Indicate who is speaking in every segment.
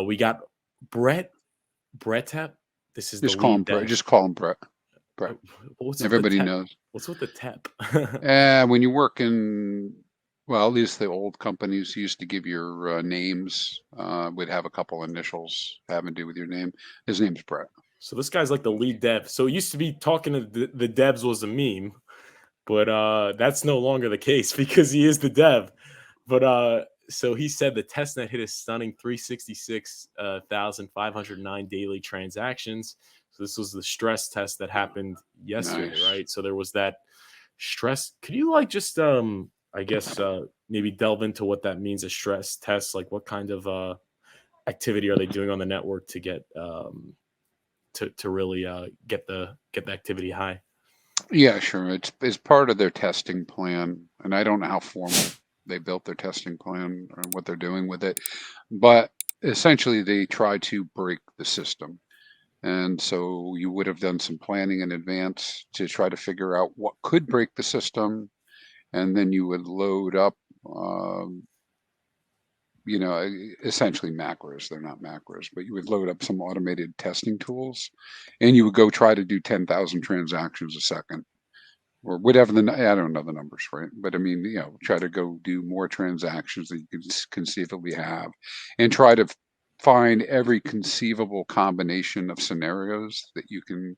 Speaker 1: We got Brett. This is the
Speaker 2: Just call him
Speaker 1: lead
Speaker 2: Brett.
Speaker 1: dev.
Speaker 2: Just call him Brett. Brett.
Speaker 1: What's with the
Speaker 2: Everybody
Speaker 1: tep?
Speaker 2: knows.
Speaker 1: What's with the tep?
Speaker 2: When you work in, well, at least the old companies used to give your names, would have a couple initials having to do with your name. His name's Brett.
Speaker 1: So this guy's like the lead dev. So it used to be talking to the devs was a meme, but that's no longer the case because he is the dev. But so he said the testnet hit a stunning 366,509 daily transactions. So this was the stress test that happened yesterday,
Speaker 2: Nice.
Speaker 1: right? So there was that stress. Could you like just I guess maybe delve into what that means, a stress test? Like what kind of activity are they doing on the network to get to really get the activity high?
Speaker 2: Yeah, sure. It's part of their testing plan, and I don't know how formal they built their testing plan or what they're doing with it, but essentially they try to break the system. And so you would have done some planning in advance to try to figure out what could break the system, and then you would load up, um, essentially macros. They're not macros, but you would load up some automated testing tools, and you would go try to do 10,000 transactions a second or whatever I don't know the numbers, right? But I mean, try to go do more transactions that you can conceivably have, and try to find every conceivable combination of scenarios that you can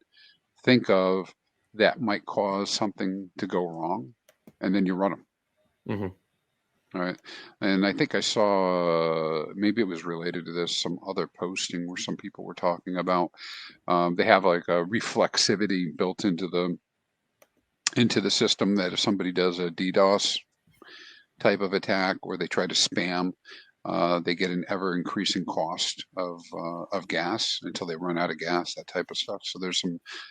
Speaker 2: think of that might cause something to go wrong, and then you run them.
Speaker 1: Mm-hmm.
Speaker 2: All right. And I think I saw, maybe it was related to this, some other posting where some people were talking about, they have like a reflexivity built into the system, that if somebody does a DDoS type of attack or they try to spam, they get an ever increasing cost of gas until they run out of gas, that type of stuff. So there's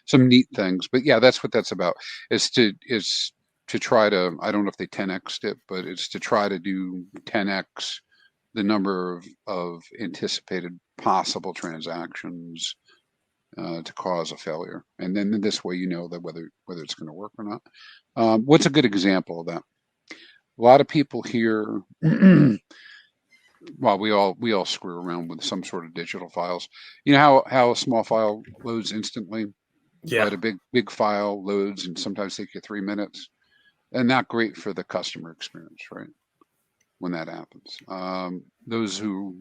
Speaker 2: some neat things, but yeah, that's what that's about. Is to try to, I don't know if they 10x'd it, but it's to try to do 10x the number of anticipated possible transactions, to cause a failure. And then this way, that whether it's going to work or not. What's a good example of that? A lot of people here, well, we all screw around with some sort of digital files. You know how a small file loads instantly,
Speaker 1: Yeah.
Speaker 2: but a big file loads and sometimes take you 3 minutes, and not great for the customer experience, right? When that happens, those who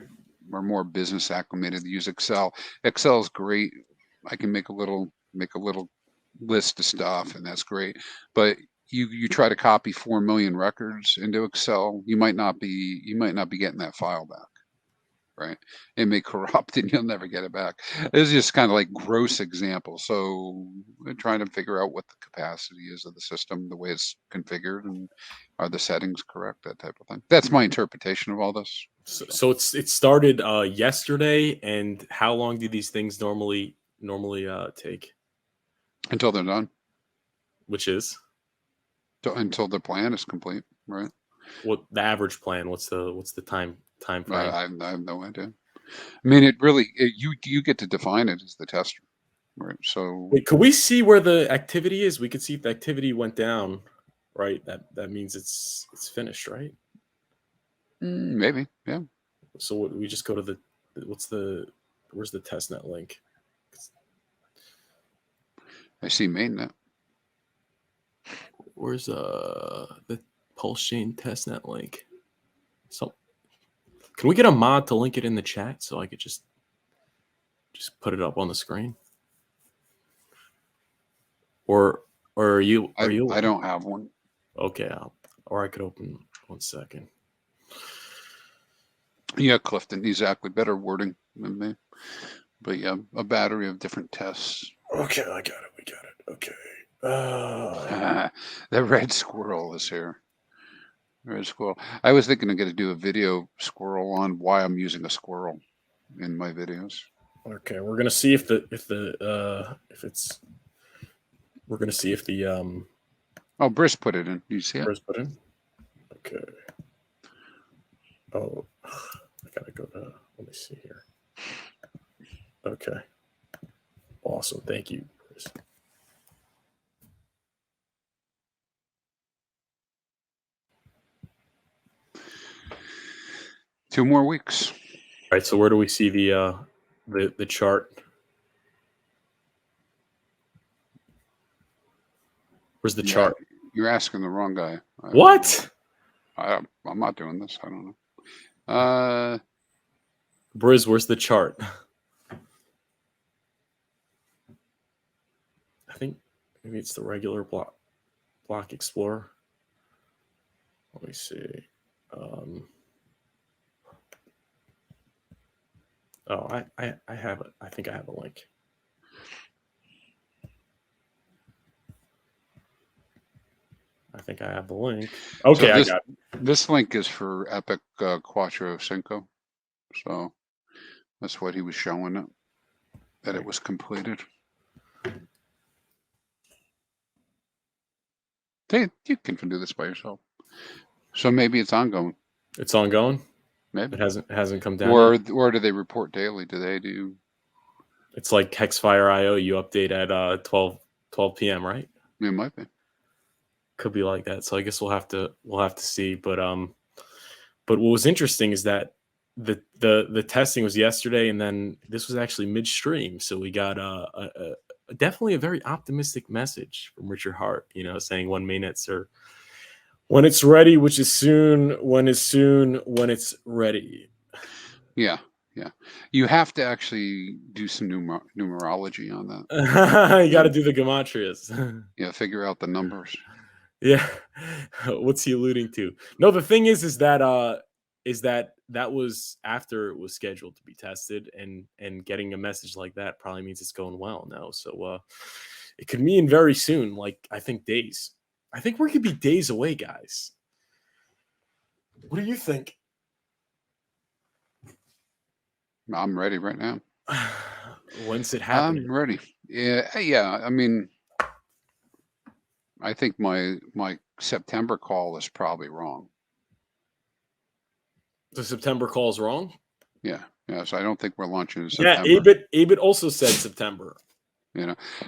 Speaker 2: are more business acclimated use Excel. Excel is great. I can make a little list of stuff, and that's great. But you try to copy 4 million records into Excel, you might not be getting that file back, right? It may corrupt and you'll never get it back. It's just kind of like gross example. So we're trying to figure out what the capacity is of the system, the way it's configured, and are the settings correct, that type of thing. That's my interpretation of all this.
Speaker 1: So it started yesterday, and how long do these things normally take?
Speaker 2: Until they're done,
Speaker 1: Which is
Speaker 2: until the plan is complete, right?
Speaker 1: what the average plan? What's the time frame?
Speaker 2: I have no idea. I mean, you get to define it as the tester, right? So
Speaker 1: Wait, could we see where the activity is? We could see if the activity went down, right? That means it's finished, right?
Speaker 2: maybe, yeah.
Speaker 1: So we just go to where's the testnet link?
Speaker 2: I see mainnet.
Speaker 1: Where's the Pulsechain testnet link? So can we get a mod to link it in the chat so I could just put it up on the screen? Or are you
Speaker 2: I don't have one.
Speaker 1: okay? Or I could open 1 second.
Speaker 2: Yeah, Clifton, exactly. Better wording than me. But yeah, a battery of different tests.
Speaker 1: Okay, I got it. We got it. Okay.
Speaker 2: The red squirrel is here. Red squirrel. I was thinking I'm going to do a video squirrel on why I'm using a squirrel in my videos.
Speaker 1: Okay, we're gonna see if it's we're gonna see if the
Speaker 2: Oh, Briss put it in. You see it?
Speaker 1: where's put in. Okay. Oh, I gotta go to. Let me see here. Okay. Awesome. Thank you, Chris.
Speaker 2: 2 more weeks.
Speaker 1: right, so where do we see the chart? Where's the
Speaker 2: Yeah,
Speaker 1: chart?
Speaker 2: you're asking the wrong guy.
Speaker 1: What?
Speaker 2: I'm not doing this. I don't know.
Speaker 1: Briz, where's the chart? I think maybe it's the regular block explorer. Let me see. Oh, I have it. I think I have a link. I think I have the link. Okay,
Speaker 2: So
Speaker 1: I got it.
Speaker 2: this link is for Epic Quattro Cinco. So that's what he was showing it, that it was completed. You can do this by yourself. So maybe it's ongoing.
Speaker 1: It's ongoing.
Speaker 2: Maybe
Speaker 1: It hasn't come down
Speaker 2: or
Speaker 1: yet.
Speaker 2: or do they report daily? Do they do?
Speaker 1: It's like Hexfire IO. You update at 12 p.m. Right?
Speaker 2: It might be.
Speaker 1: Could be like that. So I guess we'll have to see. But what was interesting is that the testing was yesterday, and then this was actually midstream. So we got definitely a very optimistic message from Richard Hart. Saying when mainnets are when it's ready, which is soon. When it's ready.
Speaker 2: Yeah. You have to actually do some numerology on that.
Speaker 1: You got to do the gematrias.
Speaker 2: Yeah, figure out the numbers.
Speaker 1: Yeah. What's he alluding to? No, the thing is that was after it was scheduled to be tested, and getting a message like that probably means it's going well now. So it could mean very soon, like I think days. I think we could be days away, guys. What do you think?
Speaker 2: I'm ready right now.
Speaker 1: When's it happening?
Speaker 2: I'm ready. Yeah. I mean, I think my September call is probably wrong.
Speaker 1: The September call is wrong?
Speaker 2: Yeah. So I don't think we're launching in
Speaker 1: Yeah,
Speaker 2: September.
Speaker 1: Abit also said September.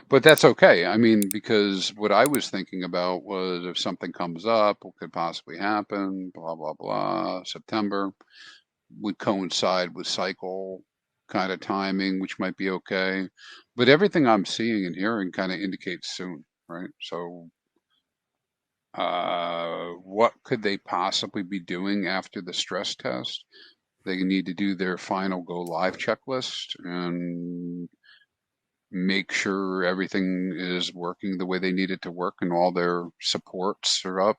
Speaker 2: But that's okay. I mean, because what I was thinking about was if something comes up, what could possibly happen, blah, blah, blah. September would coincide with cycle kind of timing, which might be okay. But everything I'm seeing and hearing kind of indicates soon, right? So what could they possibly be doing after the stress test? They need to do their final go live checklist and make sure everything is working the way they need it to work and all their supports are up,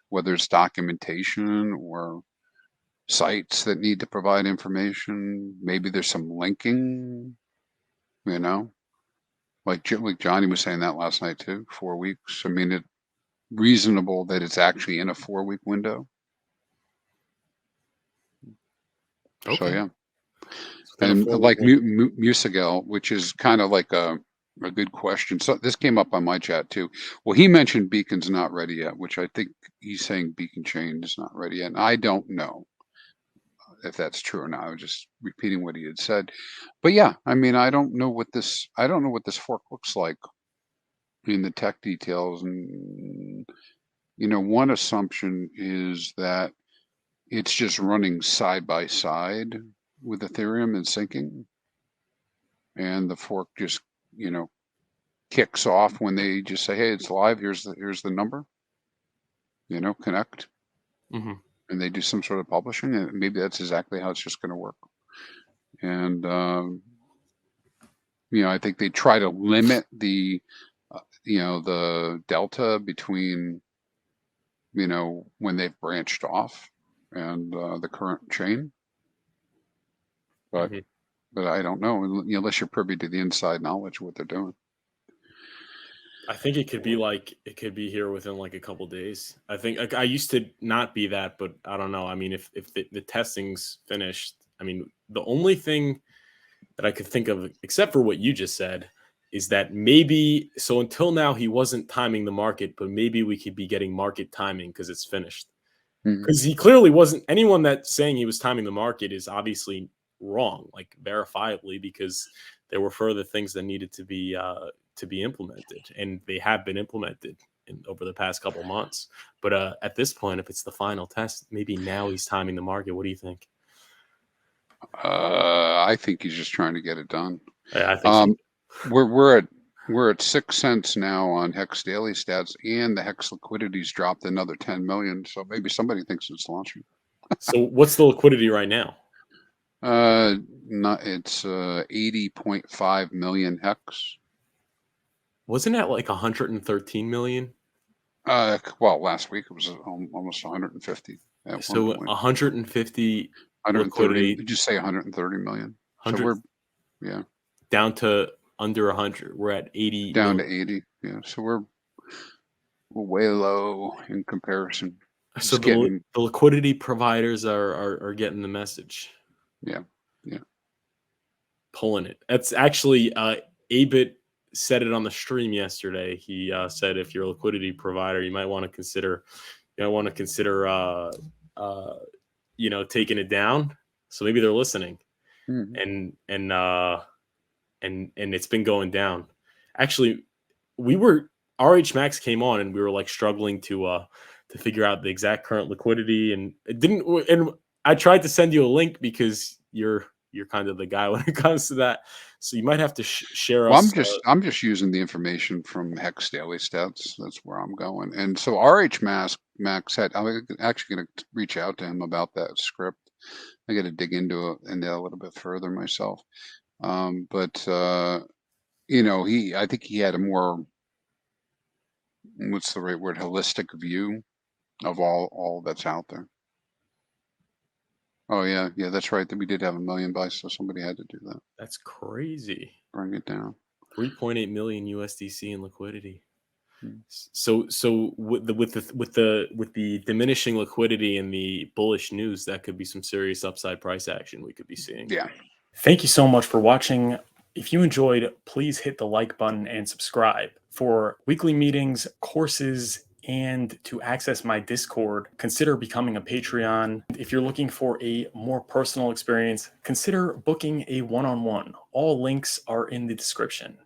Speaker 2: whether it's documentation or sites that need to provide information. Maybe there's some linking, like Johnny was saying that last night too, 4 weeks. I mean, it's reasonable that it's actually in a 4-week window.
Speaker 1: Okay.
Speaker 2: So yeah.
Speaker 1: So
Speaker 2: And like Musigal, which is kind of like a good question. So this came up on my chat too. Well, he mentioned Beacon's not ready yet, which I think he's saying Beacon Chain is not ready yet. And I don't know if that's true or not. I was just repeating what he had said. But yeah, I mean, I don't know what this fork looks like in the tech details. And one assumption is that it's just running side by side with Ethereum and syncing. And the fork just, kicks off when they just say, "Hey, it's live. Here's the number." Connect,
Speaker 1: Mm-hmm.
Speaker 2: and they do some sort of publishing, and maybe that's exactly how it's just going to work. And I think they try to limit the, the delta between, when they've branched off and the current chain. But
Speaker 1: Mm-hmm.
Speaker 2: but I don't know unless you're privy to the inside knowledge of what they're doing.
Speaker 1: I think it could be here within like a couple days. I think like, I used to not be that, but I don't know. I mean, if the testing's finished, I mean, the only thing that I could think of, except for what you just said, is that maybe so until now he wasn't timing the market, but maybe we could be getting market timing because it's finished. Because he clearly wasn't. Anyone that's saying he was timing the market is obviously wrong, like verifiably, because there were further things that needed to be implemented, and they have been implemented over the past couple months. But at this point, if it's the final test, maybe now he's timing the market. What do you think?
Speaker 2: I think he's just trying to get it done.
Speaker 1: I think so.
Speaker 2: Um, we're at 6 cents now on Hex Daily Stats, and the Hex liquidity's dropped another 10 million. So maybe somebody thinks it's launching.
Speaker 1: So what's the liquidity right now?
Speaker 2: Not it's 80.5 million Hex.
Speaker 1: Wasn't that like 113 million?
Speaker 2: Well, last week it was almost 150 at one
Speaker 1: So
Speaker 2: point.
Speaker 1: 150
Speaker 2: 130.
Speaker 1: liquidity,
Speaker 2: Did you say 130 million? So
Speaker 1: 100
Speaker 2: yeah,
Speaker 1: down to under 100. We're at 80
Speaker 2: down to
Speaker 1: million.
Speaker 2: 80. Yeah, so we're way low in comparison.
Speaker 1: So
Speaker 2: It's getting,
Speaker 1: the liquidity providers are getting the message,
Speaker 2: yeah, yeah.
Speaker 1: pulling it. That's actually Abit said it on the stream yesterday. He said if you're a liquidity provider, you might want to consider uh, taking it down. So maybe they're listening,
Speaker 2: Mhm.
Speaker 1: and and it's been going down. Actually, we were RH Max came on and we were like struggling to figure out the exact current liquidity, and it didn't. And I tried to send you a link because you're kind of the guy when it comes to that. So you might have to share
Speaker 2: Well,
Speaker 1: us.
Speaker 2: I'm just using the information from Hex Daily Stats. That's where I'm going. And so RH Max had, I'm actually going to reach out to him about that script. I got to dig into a little bit further myself. But I think he had a more, what's the right word, holistic view of all that's out there. Oh yeah, yeah, that's right. That we did have a million buys, so somebody had to do that.
Speaker 1: That's crazy.
Speaker 2: Bring it down.
Speaker 1: 3.8 million USDC in liquidity.
Speaker 2: Mm.
Speaker 1: So with the diminishing liquidity and the bullish news, that could be some serious upside price action we could be seeing.
Speaker 2: Yeah.
Speaker 1: Thank you so much for watching. If you enjoyed, please hit the like button and subscribe. For weekly meetings, courses, and to access my Discord, consider becoming a Patreon. If you're looking for a more personal experience, consider booking a one-on-one. All links are in the description.